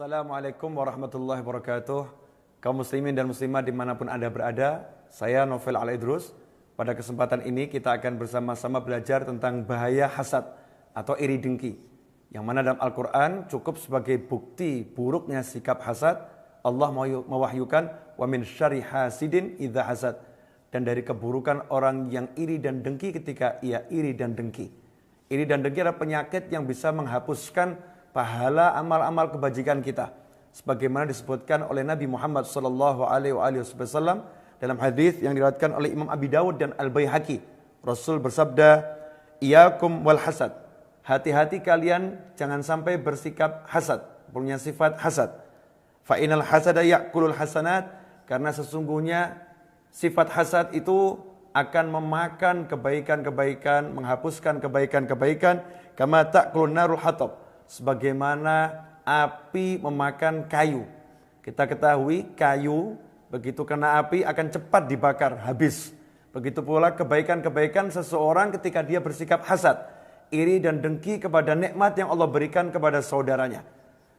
Assalamualaikum warahmatullahi wabarakatuh. Kaum muslimin dan muslimat dimanapun Anda berada, saya Novel Al-Idrus. Pada kesempatan ini kita akan bersama-sama belajar tentang bahaya hasad atau iri dengki. Yang mana dalam Al-Quran cukup sebagai bukti buruknya sikap hasad. Allah mewahyukan, wa min syarri hasidin idza hasad. Dan dari keburukan orang yang iri dan dengki ketika ia iri dan dengki. Iri dan dengki adalah penyakit yang bisa menghapuskan pahala amal-amal kebajikan kita, sebagaimana disebutkan oleh Nabi Muhammad SAW dalam hadis yang diriwayatkan oleh Imam Abi Dawud dan Al-Baihaqi. Rasul bersabda, "Iyakum wal hasad." Hati-hati kalian jangan sampai bersikap hasad, punya sifat hasad. Fa inal hasada ya'kulul hasanat, karena sesungguhnya sifat hasad itu akan memakan kebaikan-kebaikan, menghapuskan kebaikan-kebaikan, kama ta'kulun narul hatab, sebagaimana api memakan kayu. Kita ketahui kayu begitu kena api akan cepat dibakar, habis. Begitu pula kebaikan-kebaikan seseorang ketika dia bersikap hasad, iri dan dengki kepada nikmat yang Allah berikan kepada saudaranya.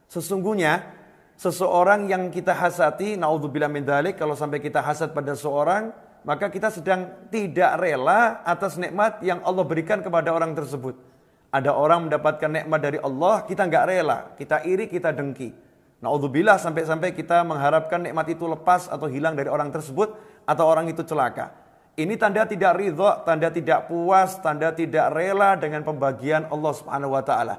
Sesungguhnya seseorang yang kita hasati, naudzubillah min dzalik, kalau sampai kita hasad pada seorang, maka kita sedang tidak rela atas nikmat yang Allah berikan kepada orang tersebut. Ada orang mendapatkan nikmat dari Allah, kita nggak rela, kita iri, kita dengki. Naudzubillah, sampai-sampai kita mengharapkan nikmat itu lepas atau hilang dari orang tersebut, atau orang itu celaka. Ini tanda tidak ridha, tanda tidak puas, tanda tidak rela dengan pembagian Allah Subhanahu wa taala.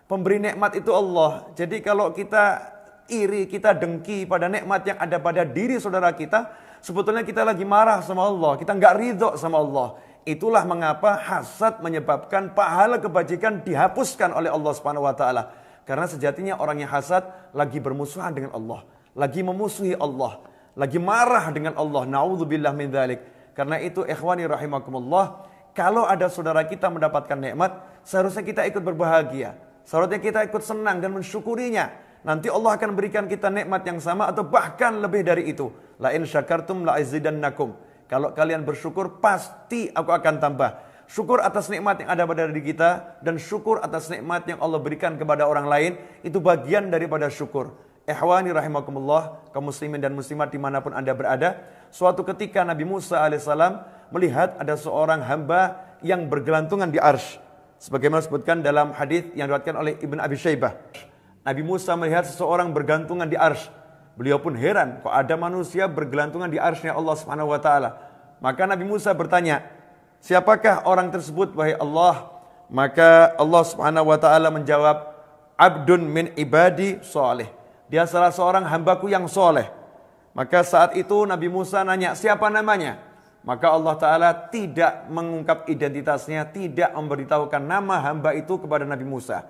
Pemberi nikmat itu Allah. Jadi kalau kita iri, kita dengki pada nikmat yang ada pada diri saudara kita, sebetulnya kita lagi marah sama Allah, kita nggak ridha sama Allah. Itulah mengapa hasad menyebabkan pahala kebajikan dihapuskan oleh Allah Subhanahu wa taala. Karena sejatinya orang yang hasad lagi bermusuhan dengan Allah, lagi memusuhi Allah, lagi marah dengan Allah. Naudzubillah min dzalik. Karena itu ikhwani rahimakumullah, kalau ada saudara kita mendapatkan nikmat, seharusnya kita ikut berbahagia. Seharusnya kita ikut senang dan mensyukurinya. Nanti Allah akan berikan kita nikmat yang sama atau bahkan lebih dari itu. La in syakartum la azidannakum. Kalau kalian bersyukur, pasti aku akan tambah. Syukur atas nikmat yang ada pada diri kita, dan syukur atas nikmat yang Allah berikan kepada orang lain, itu bagian daripada syukur. Ikhwani rahimakumullah, kaum muslimin dan muslimat dimanapun Anda berada, suatu ketika Nabi Musa alaihissalam melihat ada seorang hamba yang bergelantungan di arsy. Sebagaimana disebutkan dalam hadis yang diriwayatkan oleh Ibn Abi Syaibah. Nabi Musa melihat seseorang bergantungan di arsy. Beliau pun heran, kok ada manusia bergelantungan di arsy-Nya Allah Subhanahu wa taala. Maka Nabi Musa bertanya, "Siapakah orang tersebut wahai Allah?" Maka Allah Subhanahu wa taala menjawab, "Abdun min ibadi sholih." Dia salah seorang hambaku yang soleh. Maka saat itu Nabi Musa nanya, "Siapa namanya?" Maka Allah taala tidak mengungkap identitasnya, tidak memberitahukan nama hamba itu kepada Nabi Musa.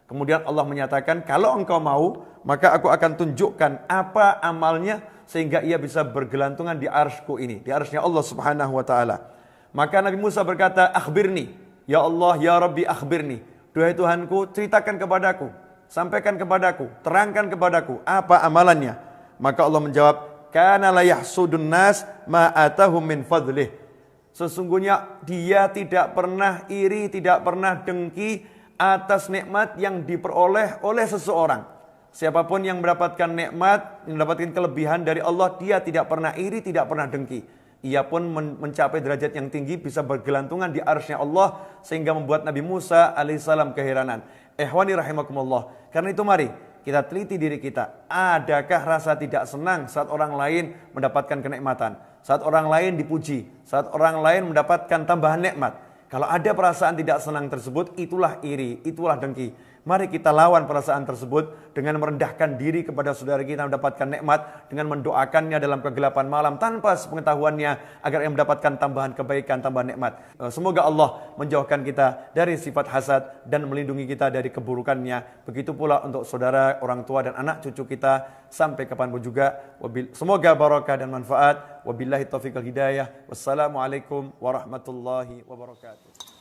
Kemudian Allah menyatakan, kalau engkau mau, maka aku akan tunjukkan apa amalnya sehingga ia bisa bergelantungan di arsy-Ku ini, di arsy-Nya Allah Subhanahu wa taala. Maka Nabi Musa berkata, "Akhbirni, ya Allah, ya Rabbi, akhbirni." Duhai Tuhanku, ceritakan kepadaku, sampaikan kepadaku, terangkan kepadaku apa amalannya. Maka Allah menjawab, "Kana la yahsudun nas ma atahum min fadlih." Sesungguhnya dia tidak pernah iri, tidak pernah dengki atas nikmat yang diperoleh oleh seseorang. Siapapun yang mendapatkan nikmat, yang mendapatkan kelebihan dari Allah, dia tidak pernah iri, tidak pernah dengki. Ia pun mencapai derajat yang tinggi, bisa bergelantungan di arsy-Nya Allah, sehingga membuat Nabi Musa alaihissalam keheranan. Ikhwani rahimakumullah. Karena itu mari kita teliti diri kita. Adakah rasa tidak senang saat orang lain mendapatkan kenikmatan? Saat orang lain dipuji? Saat orang lain mendapatkan tambahan nikmat? Kalau ada perasaan tidak senang tersebut, itulah iri, itulah dengki. Mari kita lawan perasaan tersebut dengan merendahkan diri kepada saudara kita mendapatkan nikmat, dengan mendoakannya dalam kegelapan malam tanpa sepengetahuannya agar ia mendapatkan tambahan kebaikan, tambahan nikmat. Semoga Allah menjauhkan kita dari sifat hasad dan melindungi kita dari keburukannya. Begitu pula untuk saudara, orang tua dan anak cucu kita sampai kapanpun juga. Semoga barakah dan manfaat. Wabillahi taufiq wal hidayah. Wassalamualaikum warahmatullahi wabarakatuh.